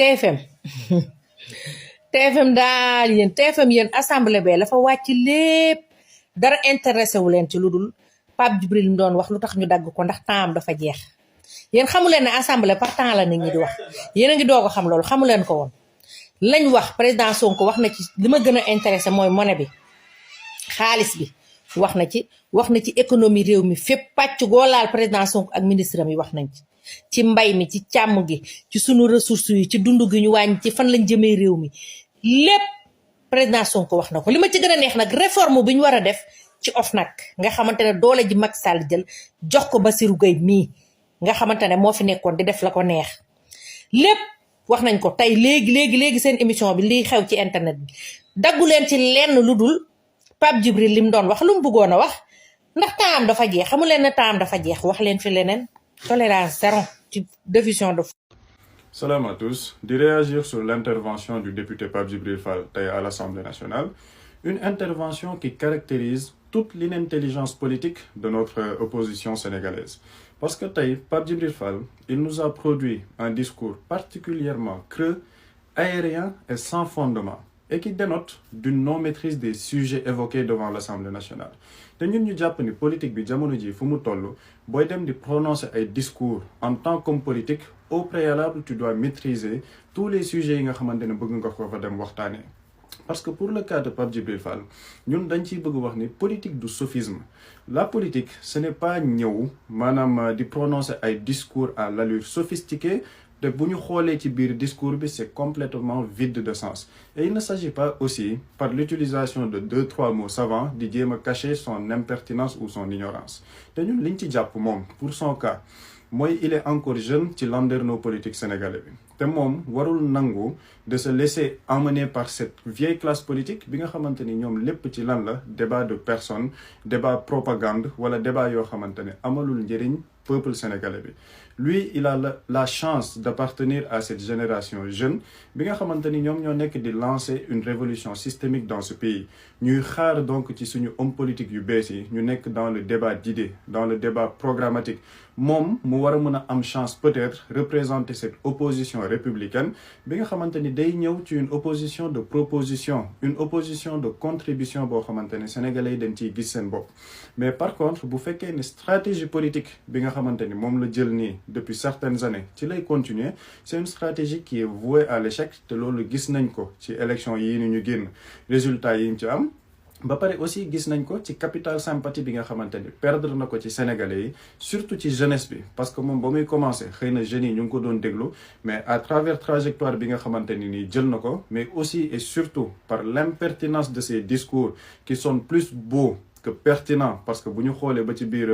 TFM TFM daal yéen TFM yéen assemblée bee la fa wàcc lépp dara intéressé wu leen ci lu dul Pape Djibril mu doon wax lu tax ñu dagg ko ndax temps am dafa jeex yéen xamu leen ne assemblée par temps la nit ñi di wax yéen a ngi doog a xam loolu xamu leen ko woon. lañ wax président Sonko wax na ci li ma gën a intéressé mooy monnaie bi xaalis bi wax na ci économie réew mi fépp pàcc goo laal président Sonko ak ministre mi wax nañ ci mbay mi ci càmm gi ci sunu ressources yi ci dund gi ñu wàññi ci fan lañ jëmee réew mi lépp président Sonko wax na ko li ma ci gën a neex nag réforme bi ñu war a def ci OFNAC nga xamante ne doole ji Macky Sall jël jox ko Bassirou Gueye mii nga xamante ne moo fi nekkoon di def la ko neex lépp wax nañ ko tey léegi seen émission bi lii xew ci internet bi daggu leen ci lenn lu dul Pape Djibril li mu doon wax lu mu bëggoon a wax ndax temps dafa jeex xamu leen ne temps dafa jeex wax leen fi leneen tolérance zéro ci diffusion de. Salam à tous. De réagir sur l'intervention du député Pape Djibril Fall à l'Assemblée nationale, une intervention qui caractérise toute l'inintelligence politique de notre opposition sénégalaise. Parce que Pape Djibril Fall, il nous a produit un discours particulièrement creux, aérien et sans fondement, et qui dénote d'une non-maîtrise des sujets évoqués devant l'Assemblée nationale. Te ñun ñu jàpp ni politique bi jamono ji fu mu toll booy dem di prononcer ay discours en tant qu'homme politique au préalable tu dois maîtriser tous les sujets yi nga xamante ne bëgg nga ko fa dem waxtaanee. Parce que pour le cas de Pape Djibril Fall ñun dañ ciy bëgg wax ni politique du sophisme la politique ce n'est pas ñëw maanaam di prononcer ay discours à l'allure sophistiquée te bu ñu xoolee ci biir discours bi c'est complètement vide de sens et il ne s'agit pas aussi par l'utilisation de 2-3 mots savants di jéem a cacher son impertinence ou son ignorance te ñun liñ ci jàpp moom pour son cas mooy il est encore jeune ci landerneau politique sénégalais bi te moom warul nangu de se laisser emmener par cette vieille classe politique bi nga xamante ni ñoom lépp ci lan la débat de personne débat propagande wala débat yoo xamante ne amalul njëriñ peuple sénégalais bi lui il a la chance d'appartenir à cette génération jeune bi nga xamante ni ñoom ñoo nekk di lancer une révolution systémique dans ce pays ñuy xaar donc ci suñu homme politique yu bees yi ñu nekk dans le débat d'idées dans le débat programmatique moom mu war a mën a am chance peut-être représenter cette opposition républicaine bi nga xamante ni day ñëw ci une opposition de proposition une opposition de contribution boo xamante ne sénégalais yi dañ ciy gis seen bopp mais par contre bu fekkee ne stratégie politique bi nga xamante ni moom la jël nii depuis certaines années ci lay continuer c'est une stratégie qui est vouée à l'échec te loolu gis nañ ko ci élection yii ni ñu génn résultat yi ñu ci am ba pare aussi gis nañ ko ci capital sympathie bi nga xamante ni perdre na ko ci sénégalais yi surtout ci jeunesse bi parce que moom ba muy commencé xëy na jeunes yi ñu ngi ko doon déglu mais à travers trajectoire bi nga xamante ni nii jël na ko mais aussi et surtout par l'impertinence de ses discours qui sont plus beaux que pertinent parce que bu ñu xoolee ba ci biir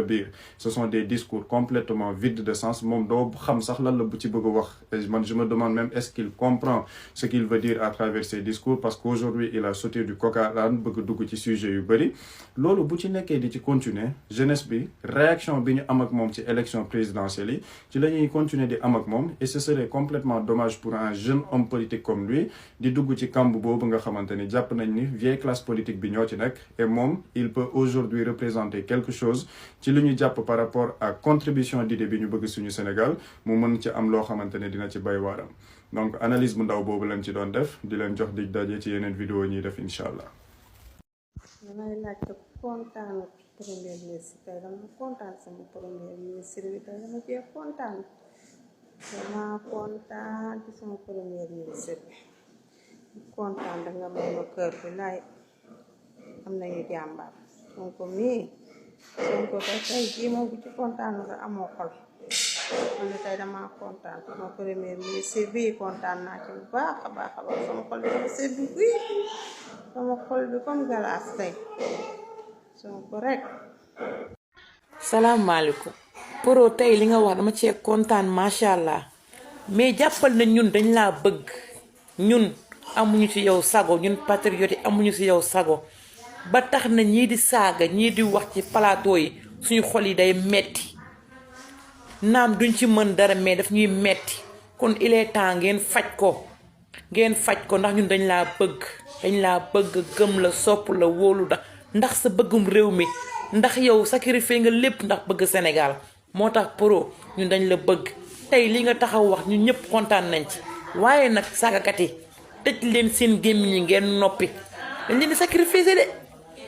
ce sont des discours complètement vides de sens moom doo xam sax lan la bu ci bëgg a wax et man je me demande même est-ce qu'il comprend ce qu'il veut dire à travers ses discours parce qu'aujourd'hui il a sauté du coq à l'âne bëgg dugg ci sujet yu bëri loolu bu ci nekkee di ci continuer jeunesse bi réaction bi ñu am ak moom ci élection présidentielle yi ci la ñuy continuer di am ak moom et ce serait complètement dommage pour un jeune homme politique comme lui di dugg ci kamb boobu nga xamante ni jàpp nañ ni vieille classe politique bi ñoo ci nekk et moom il peut aujourd'hui représenter quelque chose ci li ñu jàpp par rapport à contribution d'idée bi ñu bëgg suñu Sénégal mu mën ci am loo xamante ne dina ci bay waaram donc analyse bu ndaw boobu lañ ci doon def di leen jox dig daje ci yeneen vidéo ñuy def incha allah. damay laajte kontaan premier ministre tey dama kontaan sama premier ministre bi tey dama cee kontaan ci sama premier ministre bi kontaan danga may ma kër bi laay am nañu jàmbaar Sonko mii Sonko tey jii moom bu ci kontaan nga amoo xol man de tey dama kontaan sama premier ministre bi kontaan naa ci bu baax a baax sama xol bi dafa sedd bi sama xol bi comme galaas tey Sonko rek. salaamaaleykum Pro tey li nga wax dama cee kontaan macha allah mais jàppal na ñun dañ laa bëgg ñun amuñu ci yow sago ñun patriote yi amuñu ci yow sago ba tax na ñii di saaga ñii di wax ci plateau yi suñu xol yi day metti naam duñ ci mën dara mais daf ñuy metti kon il est temps ngeen faj ko ndax ñun dañ laa bëgg gëm la sopp la wóolu da ndax sa bëggum réew mi ndax yow sacrifié nga lépp ndax bëgg Sénégal moo tax Pro ñun dañ la bëgg tey li nga taxaw wax ñun ñëpp kontaan nañ ci waaye nag saagakat yi tëj leen seen gémmiñ ñi ngeen noppi dañ leen di sacrifice de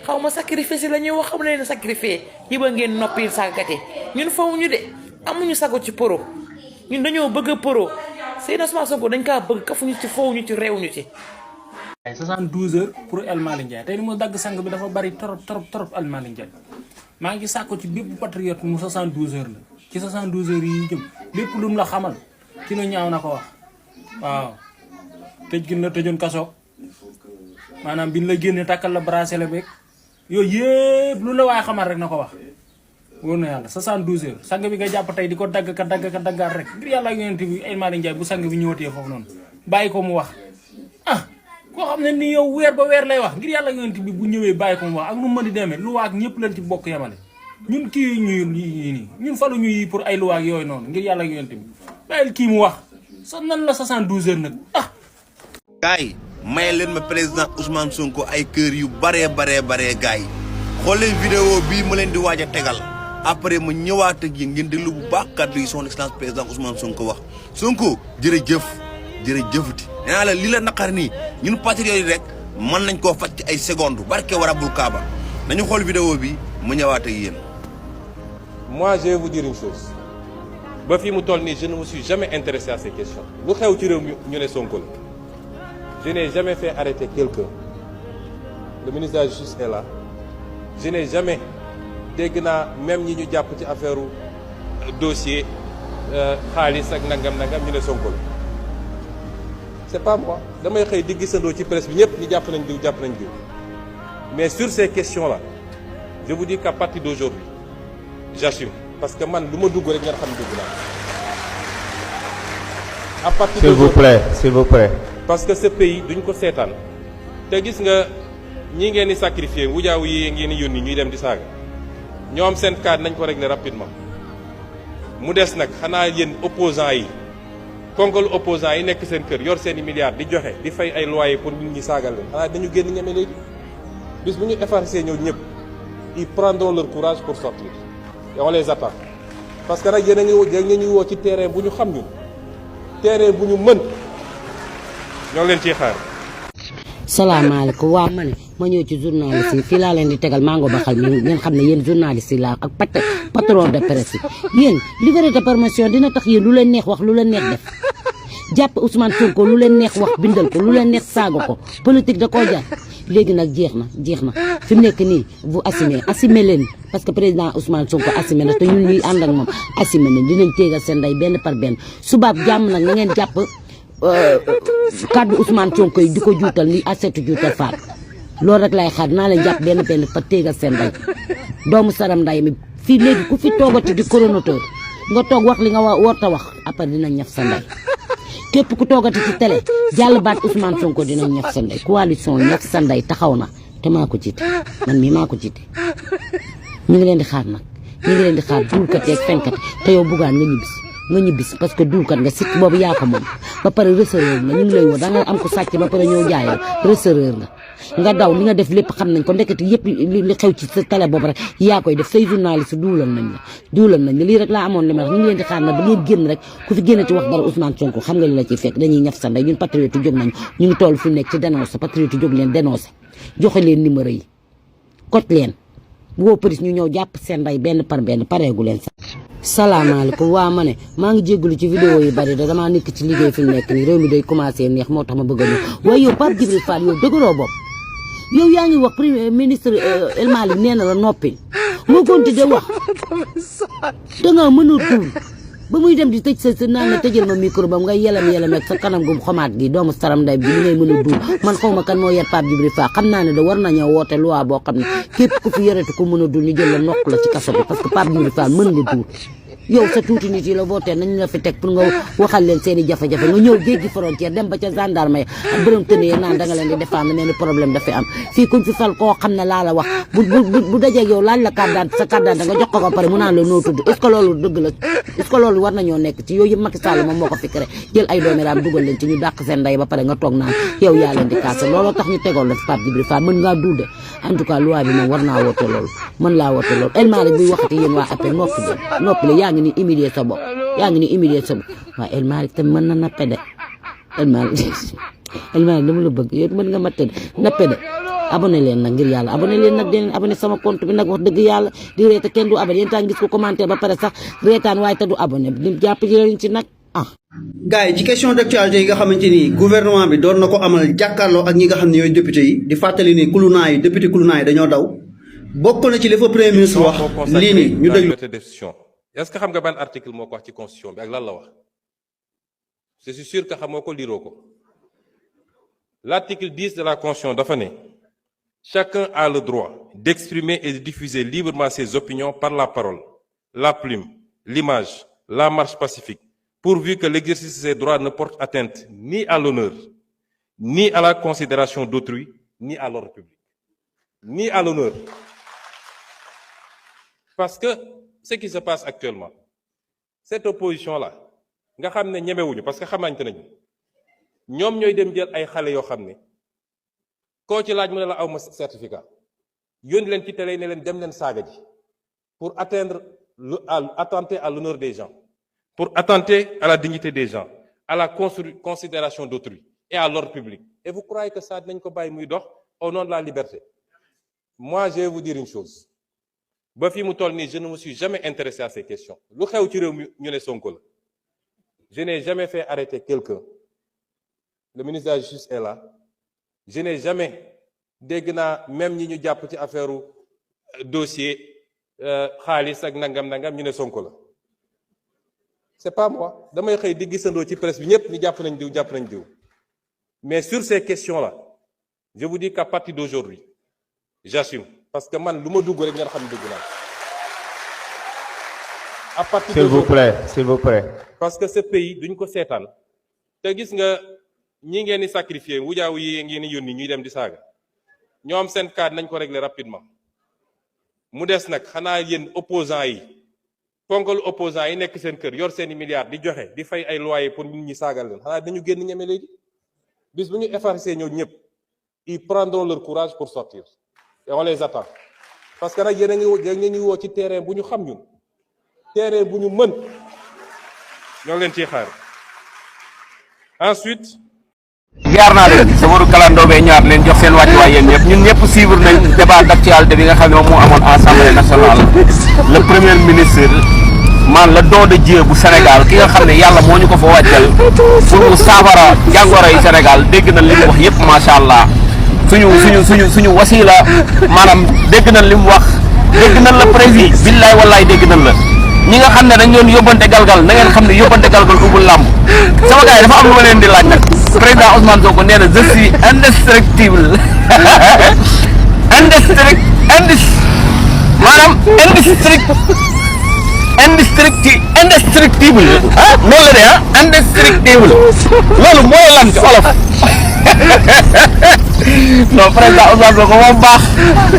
xaw ma sacrifice la ñuy wax xam leen sacrifice yi ba ngeen noppi saagakat yi ñun fawuñu de amuñu sago ci poro ñun dañoo bëgg a poro Seydina Ousmane Sonko dañ kaa bëgg kafuñu ci fawuñu ci réewuñu ci 72 heures pour El Malick Ndiaye tey ni mu dagg sang bi dafa bari trop El Malick Ndiaye maa ngi sàkku ci bépp patriote mu 72 heures la ci 72 heures yi jëm lépp lu mu la xamal ci lu ñaaw na ko wax waaw tëj gi la tëjoon kaso maanaam biñ la génne tàkkal la bracelet beeg yooyu yëpp lu la waaye xamal rek na ko wax wóor na yàlla 72 heures sang bi nga jàpp tey di ko dagg ka daggaat rek ngir yàlla yonent bi El Malick Ndiaye bu sang bi ñëwatee foofu noonu bàyyi ko mu wax koo xam ne ni yow weer ba weer lay wax ngir yàlla yonent bi bu ñëwee bàyyi ko mu wax ak nu mën di demee luwaak ñëpp leen ci bokk yemale ñun kii ñun falu ñu yi pour ay luwaak yooyu noonu ngir yàlla yonent bi bàyyil kii mu wax sa nan la 72 heures nag gars yi may leen ma président Ousmane Sonko ay kër yu baree gars yi xool leen vidéo bii ma leen di waaj a tegal après ma ñëwaat ak yéen ngeen déglu bu baax kàddu yi son excellence président Ousmane Sonko wax Sonko jërëjëfati nee naa la li la naqar nii ñun patriotes yi rek mën nañ koo faj ci ay secondes barke warabul kaaba nañu xool vidéo bi mu ñëwaat ak yéen. Moi je vais vous dire une chose ba fi mu toll nii je ne me suis jamais intéressé à ces questions lu xew ci réew mi ñu ne Sonko la je n'ai jamais fait arrêter quelqu'un le ministre de la justice est là je n'ai jamais dégg naa même ñi ñu jàpp ci affaire dossier xaalis ak nangam ñu ne Sonko la c'est pas moi damay xëy di gisandoo ci presse bi ñëpp ñu jàpp nañ diw mais sur ces questions là je vous dis qu'à partir d'aujourd'hui j'assume parce que man lu ma dugg rek ngeen xam dugg naa à partir s'il vous plaît parce que ce pays duñ ko seetaan te gis nga ñi ngeen di sacrifier wujaaw yi ngeen di yónni ñuy dem di saaga ñoom seen cas nañ ko régler rapidement mu des nag xanaa yéen opposants yi konkal opposants yi nekk seen kër yor seen i milliards di joxe di fay ay loyer pour nit ñi saagal leen xanaa dañu génn ñeme léegi bis bu ñu effacer ñëw ñëpp ils prendront leur courage pour sortir et on les attend parce que nag yéen a ngi woo ci terrain bu ñu xam ñun terrain bu ñu mën ñoo leen ciy xaar. salaamaaleykum waaw ma ñëw ci journaliste yi fii laa leen di tegal mango baxal mi ngeen xam ne yéen journaliste yi laa ak patron de presse yi yéen liberté de permission dina tax yéen lu leen neex wax lu leen neex def jàpp Ousmane Sonko lu leen neex wax bindal ko lu leen neex saaga ko politique da koo jar léegi nag jeex na fi mu nekk nii vous assumez leen parce que président Ousmane Sonko assumé na te ñun ñuy ànd ak moom assumé nañ dinañ téegal seen ndey benn par benn subaab jàmm nag na ngeen jàpp kàddu Ousmane Sonko yi di ko juutal ni asetu juutal faat loolu rek lay xaar naa leen jàpp benn par téegal seen ndey doomu saram nday mi fii léegi ku fi toogati di coronateur nga toog wax li nga warta wax après dinañ ñaf sa ndey képp ku toogati ci télé jàll baat Ousmane Sonko dinañ ñaf sa ndey coalition ñaf sa ndey taxaw na te maa ko jiite man mii maa ko jiite ñu ngi leen di xaar nag ñu ngi leen di xaar duulkat yeeg fenkat te yow buggaan nga ñibbis parce que duulkat nga sikk boobu yaa ko moom ba pare receleur nga ñu ngi lay woo da nga am ko sàcc ba pare ñëw jaayal receleur nga daw li nga def lépp xam nañ ko ndekete yëpp li xew ci sa télé boobu rek yaa koy def say journaliste duulal nañ la lii rek laa amoon li ma wax ñu ngi leen di xaar nag ba ngeen génn rek ku fi génnati wax dara Ousmane Sonko xam nga li la ciy fekk dañuy ñaf sa ndey ñun patriote jóg nañ ñu ngi toll fi nekk ci dénoncé patriote jóg leen dénoncé joxe leen numéro yi koj leen woo police ñu ñëw jàpp seen ndey benn par benn pareegu leen sax salaamaaleykum waa ma ne maa ngi jéggalu ci vidéo yu bari da damaa nekk ci liggéey fi mu nekk nii réew mi day commencé neex moo tax ma bëgg a ñëw waaye yow Pape Djibril Fall yow dëgëroo bopp yow yaa ngi wax premier ministre El Malick nee na la noppi nga konti de wax dangaa mën a tuul ba muy dem di tëj sa naan la tëjal ma micro ba nga yelam ak sa kanam gu xomaat gi doomu saram nday bi li ngay mën a duul man xaw ma kan moo yer Pape Djibril Fall xam naa ne da war nañoo woote loi boo xam ne képp ku fi yoreti ko mën a duul ñu jël la nokk la ci kaso bi parce que Pape Djibril Fall mën nga duul yow sa tuuti nit yi la voté nañ la fi teg pour nga waxal leen seen i jafe-jafe nga ñëw jéggi frontière dem ba ca gendarme ak borom tënee naan da nga leen di défendre mel ni problème dafa am fii kuñ fi fal koo xam ne laa la wax bu dajeeg yow laaj la carte d'identité sa carte d'identité nga jox ko pare mu naan la noo tudd est-ce que loolu dëgg la est-ce que loolu war nañoo nekk ci yooyu yëpp Macky Sall moom moo ko fi créé jël ay doomi raam dugal leen ci ñu dàq seen ndey ba pare nga toog naan yow yaa leen di kaasa looloo tax ñu tegoon la fi Pape Djibril Fall mën ngaa duude en tout cas loi bi moom war naa woote loolu mën laa woote loolu El Malick buy waxati yéen waa appel noppi la yaa ngi ni humilier sa bopp waaye El Malick tamit mën na nappe de Elmane dama la bëgg yow mën nga ma tëdd nappe de abonné leen nag ngir yàlla abonné leen nag deen abonné sama compte bi nag wax dëgg yàlla di reeta kenn du abonné yéen taa gis ko commenté ba pare sax reetaan waaye te du abonné di jàpp ci nag gars yi ci question d'actualité yi nga xamante ni gouvernement bi doon na ko amal jàkkaarloo ak ñi nga xam ne ñooy député yi di fàttali ni kulunaa yi député kulunaa yi dañoo daw bokk na ci li fa premier ministre wax lii nii ñu déglu. est-ce que xam nga ban article moo ko wax ci constitution bi ak lan la wax je suis sûr que xamoo ko liroo ko l'article 10 de la constitution dafa ne chacun a le droit d'exprimer et de diffuser librement ses opinions par la parole la plume l'image la marche pacifique pourvu que l'exercice de ces droits ne porte atteinte ni à l'honneur, ni à la considération d'autrui, ni à l'ordre public. Ni à l'honneur. Parce que ce qui se passe actuellement, cette opposition-là, nga xam ne ñemewuñu parce que xamante nañu ñoom ñooy dem jël ay xale yoo xam ne koo ci laaj mu ne la aw ma certificat yónni leen ci télé ne leen dem leen saaga ji pour attenter à l'honneur des gens. Pour attenter à la dignité des gens, à la considération d'autrui et à l'ordre public. Et vous croyez que ça n'est pas au nom de la liberté? Moi, je vais vous dire une chose. Je ne me suis jamais intéressé à ces questions. Je n'ai jamais fait arrêter quelqu'un. Le ministre de la Justice est là. Je n'ai jamais dégg même ñi ñu jàpp ci affaire dossier xaalis ak nangam ñu ne Sonko la. C'est pas moi. Damay xey di gisandoo ci presse bi ñëpp ni jàpp nañ diw. Mais sur ces questions-là, je vous dis qu'à partir d'aujourd'hui, j'assume. Parce que man, lu ma dugg rek ngeen xam dugg naa. À partir s'il vous plaît. Parce que ce pays duñ ko seetaan. Te gis nga ñi ngeen di sacrifier wujaaw yi ngeen di yónni ñuy dem di saaga. Ñoom seen cas nañ ko régler rapidement. Mu des nag xanaa yéen opposants yi. Ponkal opposants yi nekk seen kër yor seeni milliards di joxe di fay ay loyer pour nit ñi saagal leen xanaa dañu génn ñeme léegi bis bu ñu effacer ñoo ñëpp ils prendront leur courage pour sortir et on les attend parce que nag yéen a ngi woo ci terrain bu ñu xam ñun terrain bu ñu mën ñoo leen ciy xaar ensuite jaar naa leen samaru kalandoo bee ñaar leen jox seen wàccuwaay yéen ñëpp ñun ñëpp suivre nañ débat d'actualité bi nga xam ne moom moo amoon assemblée nationale le premier ministre man la don de Dieu bu Sénégal ki nga xam ne yàlla moo ñu ko fa wàccal pour mu saafara jàngoro yi Sénégal dégg na li mu wax yëpp macha allah suñu wasila maanaam dégg na li mu wax dégg nañ la président billaay wallaay dégg nañ la ñi nga xam ne dañ doon yóbbante galgal na ngeen xam ne yóbbante galgal ubul làmb sama gars yi dafa am lu ma leen di laaj nag président Ousmane Sonko nee na je suis indestructible indestructible ah noonu la de ah indestructible loolu mooy lan ci olof non président Ousmane Sonko moom baax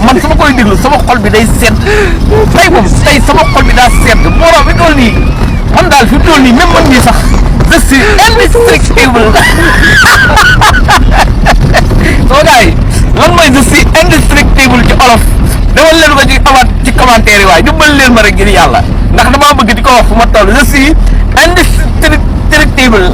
man sama koy déglu sama xol bi day sedd tey sama xol bi daa sedd moo bi toll nii man daal fi toll nii même man mii sax je suis indestructible soo gars yi lan mooy je suis indestructible ci olof dama leen ko ci commentaire yi waaye dimbali leen ma rek ngir yàlla ndax damaa bëgg di ko wax fu ma toll je suis indestructible